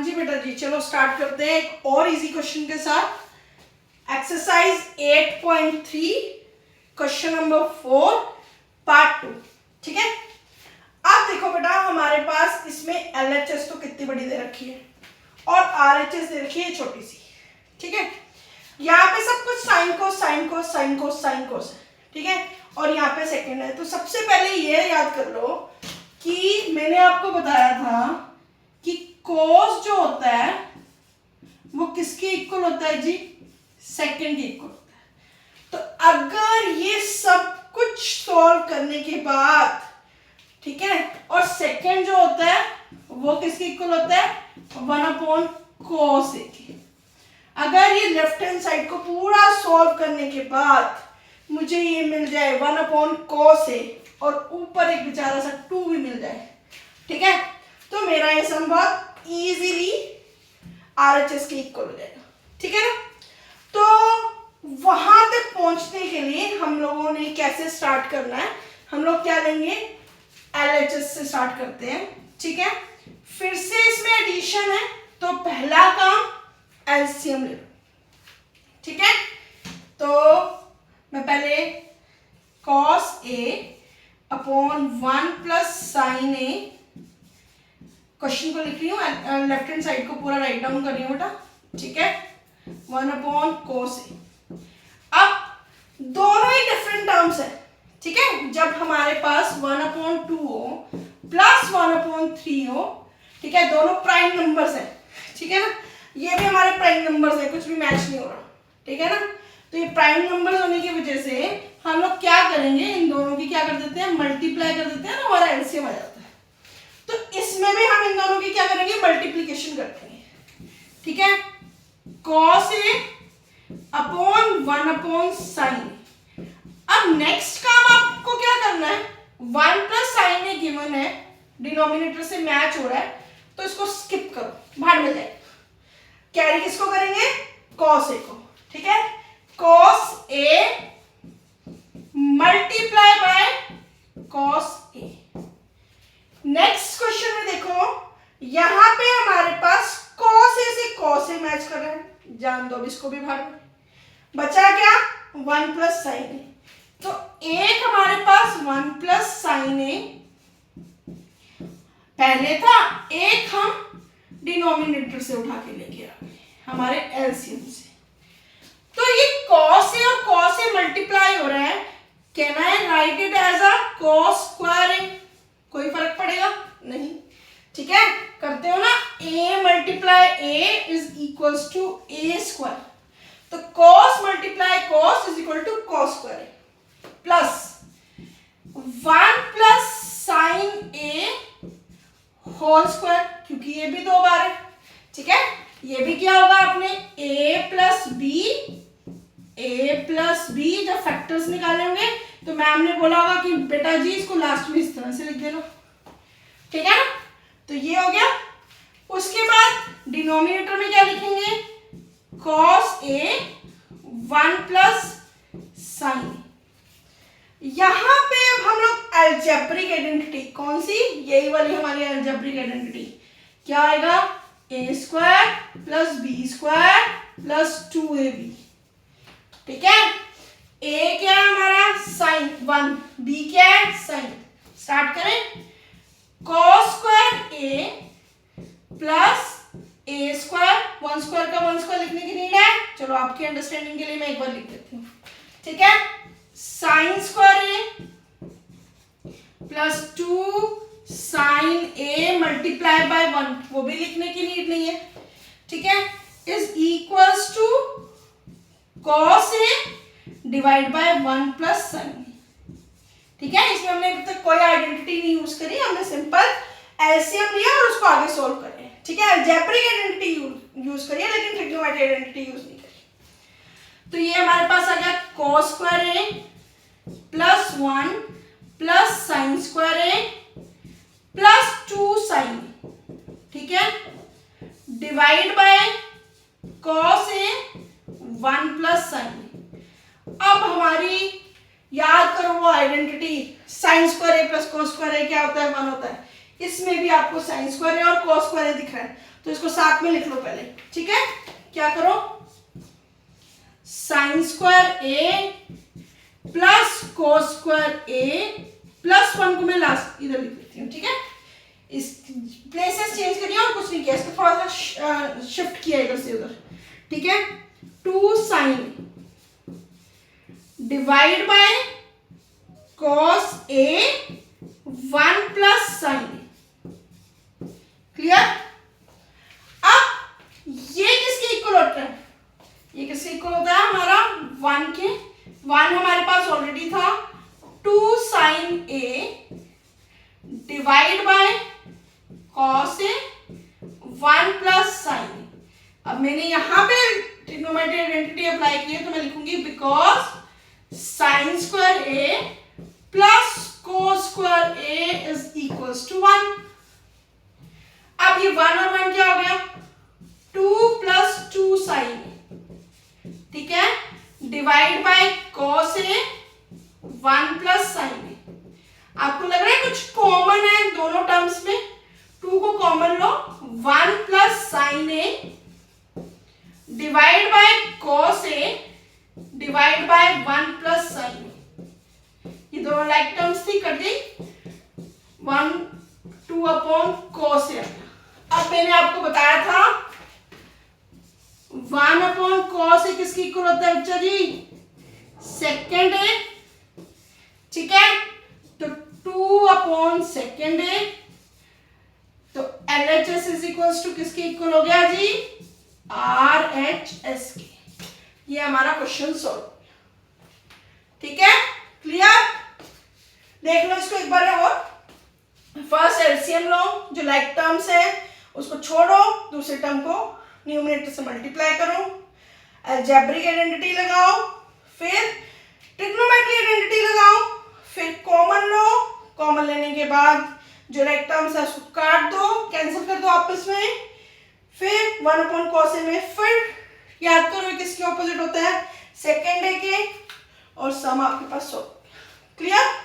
जी बेटा जी, चलो स्टार्ट करते हैं एक और इजी क्वेश्चन के साथ। Exercise 8.3 question number 4 part 2। ठीक है, अब देखो बेटा, हमारे पास इसमें LHS तो कितनी बड़ी दे रखी है और RHS दे रखी है छोटी सी। ठीक है, यहाँ पे सब कुछ sine cos sine cos sine cos sine cos है। ठीक है, और यहाँ पे सेकंड है। तो सबसे पहले ये याद कर लो कि मैंने आपको बताया था कि कोस जो होता है वो किसके इक्वल होता है जी? सेकंड के इक्वल होता है। तो अगर ये सब कुछ सॉल्व करने के बाद, ठीक है, और सेकंड जो होता है वो किसके इक्वल होता है? 1/cos A के। अगर ये लेफ्ट हैंड साइड को पूरा सॉल्व करने के बाद मुझे ये मिल जाए 1/cos A और ऊपर एक बेचारा सा 2 भी मिल जाए, ठीक है, तो मेरा ये सम बहुत इजीली RHS के इक्वल हो जाएगा। ठीक है ना? तो वहां तक पहुंचने के लिए हम लोगों ने कैसे स्टार्ट करना है? हम लोग क्या लेंगे? LHS से स्टार्ट करते हैं। ठीक है, फिर से इसमें एडिशन है तो पहला काम LCM ले लो। ठीक है, तो मैं पहले cos A upon 1 plus sine A, question को लिख रही हूँ, लेफ्ट हैंड साइड को पूरा राइट डाउन कर रही हूँ बेटा। ठीक है, 1/cos A। अब दोनों ही डिफरेंट टर्म्स है। ठीक है, जब हमारे पास 1/2 हो प्लस 1/3 हो, ठीक है, दोनों प्राइम नंबर्स है। ठीक है ना, ये भी हमारे प्राइम नंबर्स है, कुछ भी मैच नहीं हो रहा। ठीक है ना, तो ये प्राइम नंबर्स होने की वजह से हम लोग क्या करेंगे, इन दोनों की क्या कर देते हैं? मल्टीप्लाई कर देते हैं ना, हमारा एलसीएम आ जाता है। तो इसमें भी हम इन दोनों की क्या करेंगे? मल्टीप्लीकेशन कर देंगे। ठीक है, cos A अपॉन 1/sin। अब नेक्स्ट काम आपको क्या करना है? 1 प्लस साइन ए गिवन है, डिनोमिनेटर से मैच हो रहा है, तो इसको स्किप करो, बाहर मिल जाए। कैरी किसको करेंगे? cos A को। ठीक है, cos A multiply bye cos A। Next question में देखो, यहां पे हमारे पास cos A से cos A मैच कर रहा है, जान दो इसको भी बाहर। बचा क्या? 1 प्लस साइन A। तो एक हमारे पास 1 प्लस साइन A पहले था, एक हम डिनोमिनेटर से उठा के लेके आ गए हमारे एलसीएम से। तो ये cos A और cos A मल्टीप्लाई हो रहा है। Can I write it as a cos square A? कोई फर्क पड़ेगा नहीं। ठीक है, करते हो ना, A multiply A is equals to A square. तो cos multiply cos is equal to cos square plus 1 plus sine A whole square, क्योंकि ये भी 2 बार है। ठीक है, ये भी क्या होगा? आपने A प्लस बी जब फैक्टर्स निकाले होंगे तो मैम ने बोला होगा कि बेटा जी इसको लास्ट में इस तरह से लिख देना। ठीक है ना, तो ये हो गया। उसके बाद डिनोमिनेटर में क्या लिखेंगे? cos A 1 plus sign. यहां पे अब हम लोग अलजेब्रिक आइडेंटिटी, कौन सी? यही वाली हमारी अलजेब्रिक आइडेंटिटी, क्या आएगा? A square plus B square plus 2AB। ठीक है, A क्या है हमारा? साइन 1, B क्या है? साइन। स्टार्ट करें, cos square A plus A square, 1 square का 1 स्क्वायर लिखने की नीड है, चलो आपकी अंडरस्टैंडिंग के लिए मैं एक बार लिख देती हूँ। ठीक है, sine square A plus 2 sine A multiply by 1, वो भी लिखने की नीड नहीं है। ठीक है, is equals to cos A divide by 1 plus sine. ठीक है, इसमें हमने अभी तक कोई आइडेंटिटी नहीं यूज करी, हमने सिंपल एलसीएम लिया और उसको आगे सोल्व कर रहे हैं। ठीक है, अलजेब्रिक आइडेंटिटी यूज करिए, लेकिन ट्रिग्नोमेट्रिक आइडेंटिटी यूज नहीं करी। तो ये हमारे पास आ गया cos square A plus 1 plus sine square A plus 2 sine. ठीक है, divide by cos A 1 plus sine. अब हमारी याद करो वो identity, sine square A plus cos square A क्या होता है? 1 होता है। इसमें भी आपको साइन स्क्वायर ए और कॉस स्क्वायर ए दिख रहा है, तो इसको साथ में लिख लो पहले, ठीक है। क्या करो, sign square A plus cos square A plus 1 को मैं लास्ट इधर लिख देती हूँ, ठीक है। इस प्लेसेस चेंज करिए और कुछ नहीं किया, इसको थोड़ा सा शिफ्ट किया इधर से उधर, ठीक है। 2 sine divide by cos A 1 plus sine A, clear. अब ये किसके इक्वल होता है, ये किसके इक्वल होता है, हमारा 1 के। 1 हमारे पास ऑलरेडी था, 2 sine a divide by cos A 1 plus sine a. अब मैंने यहां पे ट्रिग्नोमेट्री आइडेंटिटी अप्लाई की है, तो मैं लिखूंगी because sine square A plus cos square A is equals to 1। अब ये 1 और 1 क्या हो गया, 2 प्लस 2 साइन ए, ठीक है, divide by cos A 1 plus sine a. आपको लग रहा है कुछ कॉमन है दोनों टर्म्स में, 2 को कॉमन लो, 1 plus sine a divide by cos a divide by 1 plus sine a. ये दोनों लाइक टर्म्स थी, कट गई, 1 2 अपॉन कॉस ए। अब मैंने आपको बताया था 1 अपॉन कॉस ए किसकी इक्वल होता है बच्चा जी, सेकेंड ए, ठीक है। तो 2 अपॉन सेकेंड ए, तो LHS इज इक्वल्स टू किसके इक्वल हो गया जी, RHS के। ये हमारा क्वेश्चन सॉल्व, ठीक है, क्लियर। देख लो इसको एक बार और। फर्स्ट एलसीएम लो, जो लाइक टर्म्स है उसको छोड़ो, दूसरे टर्म को न्यूमरेटर से मल्टीप्लाई करो, अलजेब्रिक आइडेंटिटी लगाओ, फिर ट्रिग्नोमेट्री आइडेंटिटी लगाओ, फिर कॉमन लो, कॉमन लेने के बाद जो लाइक टर्म्स है उसको काट दो, कैंसिल कर दो आपस में, फिर 1 अपॉन कॉस ए में फिर याद करो किसके ऑपोजिट होता है, सेकेंड ए के, और सम आपके पास 100, क्लियर।